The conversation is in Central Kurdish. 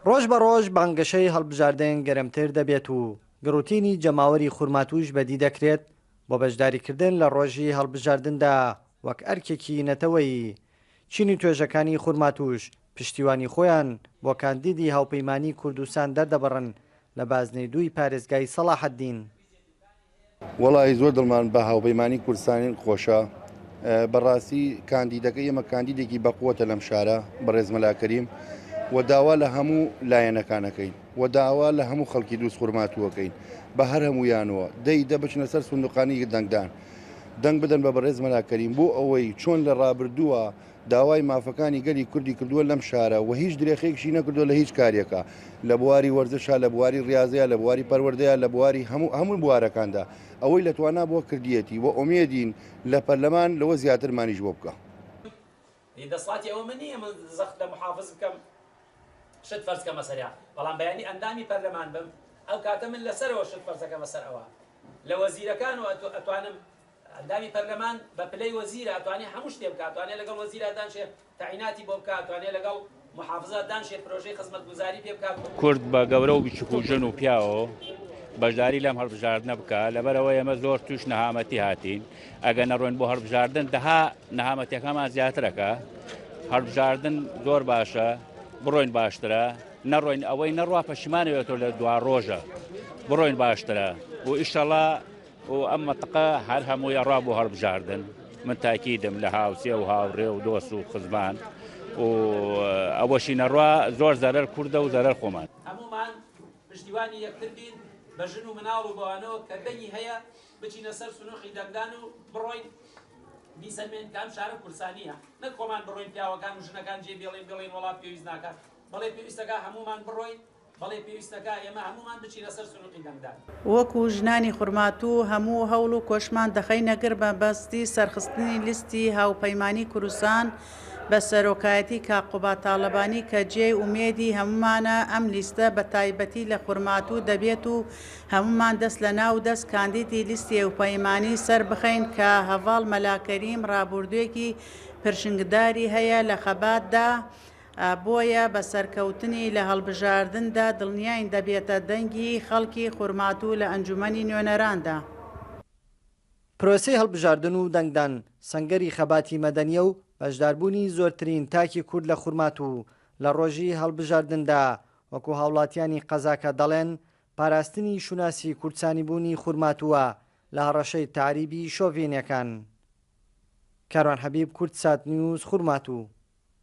ڕۆژ بە ڕۆژ بانگەشەی هەڵبژاردن گەرمتر دەبێت و گڕوتینی جەماوەری خورماتوش بەدی دەکرێت بۆ بەشداریکردن لە ڕۆژی هەڵبژاردندا وەک ئەرکێکی نەتەوەی چینی توێژەکانی خورماتوش پشتیوانی خۆیان بۆ کاندیدی هاوپەیمانی کوردستان دەردەبڕن لە بازنەی دووی پارێزگای سەلاحەددین. وەڵی زۆر دڵمان بە هاوپەیمانی کوردستانی خۆشە. بەڕاستی کاندیدەکە ئێمە کاندیدێکی بەقوتە لەم شارە بەڕێز مەلاکەریم و داوا لە هەموو لایەنەکانەکەین و داوا لە هەموو خەڵکی دروست خورماتووەکەین بە هەر هەمویانەوە دەی دەبچنە سەر سندوقانی دەنگدان دەنگ بدەن بە بەڕێز مەلاکەریم بۆ ئەوەی چۆن لە ڕابردووە داوای مافەکانی گەلی کوردی کردووە لەم شارە و هیچ درێخێکشی نەکردو لە هیچ کارێکە لە بواری وەرزشە لە بواری ڕاضەیە لە بواری پەروەردەیە لە بواری هەموو بوارەکاندا ئەوەی لە توانە بۆ کردیەتی و ئومێدین لە پەرلەمان لەوە زیاترمانیش بۆ بکە. دەسڵاتی ئەوە من نییە من زەخت لە محافظ بکەم شت فەرزکەمە سەریا بەڵام بەیانی ئەندامی پەرلەمان بم ئەو کاتە من لەسەرەوە شت فەرزەکەمە سەر ئەوە لە وەزیرەکان و ئەتوانم ئەندامی پەرلەمان بە پلەی وەزیرە ئەتوانێت هەموو شتێ بکات ئەتوانێت لەگەڵ وەزیرە دانشێ تەعیناتی بۆ بکات ئەتوانێت لەگەڵ محافظە دانشێ پرۆژەی خزمەتگوزاری پێ بکات. کورد بە گەورە و بچووک و ژن و پیاوە بەشداری لەم هەڵبژاردنە بکە لەبەرەوە ئێمە زۆر توش نەهامەتی هاتین ئەگە نەڕۆین بۆ هەڵبژاردن دەها نەهامەتیەکەمان زیاترەکە هەڵبژاردن زۆر باشە بڕۆین باشترە نەڕۆین ئەوەی نەڕوا پەشیمانەوێتەوە لە دوا ڕۆژە بڕۆین باشترە و ئیشەڵا و ئەم مەتەقە هەر هەمووی ڕوا بۆ هەڵبژاردن من تاکیدم لە هاوسێ و هاوڕێ و دۆست و خزمان و ئەوەشی نەڕوا زۆر زەرەر کووردە و زەرەر خۆمان هەمومان پشتیوانی یەکتر بین بە ژن و مناڵ و بەوانەوە کە دەنگی هەیە بچینە سەر سنووخی دەنگدان و بڕۆین بیسەلمێن کام شارە کورسانیە نەک خۆمان بڕۆین پیاوەکان و ژنەکان جێ بێڵێن وڵات پێویست ناکات بەڵێ پێویستەکە هەمومان بڕۆین بەڵێ پێویستەکە ئێمە هەمومان بچینە سەر سنووقی دەنگدان. وەکو ژنانی خورماتوو هەموو هەوڵ و کۆشمان دەخەینە گەر بە بەستی سەرخستنی لیستی هاوپەیمانی کوردستان بە سەرۆکایەتی کاقوبا تاڵەبانی کە جێی ئومێدی هەمومانە ئەم لیستە بە تایبەتی لە خورماتوو دەبێت و هەمومان دەست لە ناو دەست کاندیدی لیستی هاوپەیمانی سەر بخەین کە هەڤاڵ مەلاکەریم ڕابردوویەکی پرشنگداری هەیە لە خەباتدا بۆیە بە سەرکەوتنی لە هەڵبژاردندا دڵنیاین دەبێتە دەنگی خەڵکی خورماتوو لە ئەنجومەنی نوێنەراندا. پرۆسەی هەڵبژاردن و دەنگدان سەنگەری خەباتی مەدەنیە و بەشداربوونی زۆرترین تاکی کورد لە خورماتوو لە ڕۆژی هەڵبژاردندا وەکو هاوڵاتیانی قەزاکە دەڵێن پاراستنی شوناسی کوردستانی بوونی خورماتووە لە هەڕەشەی تعریبی شۆڤێنیەکان. کاروان حەبیب، کورتسات نیوز، خورماتوو.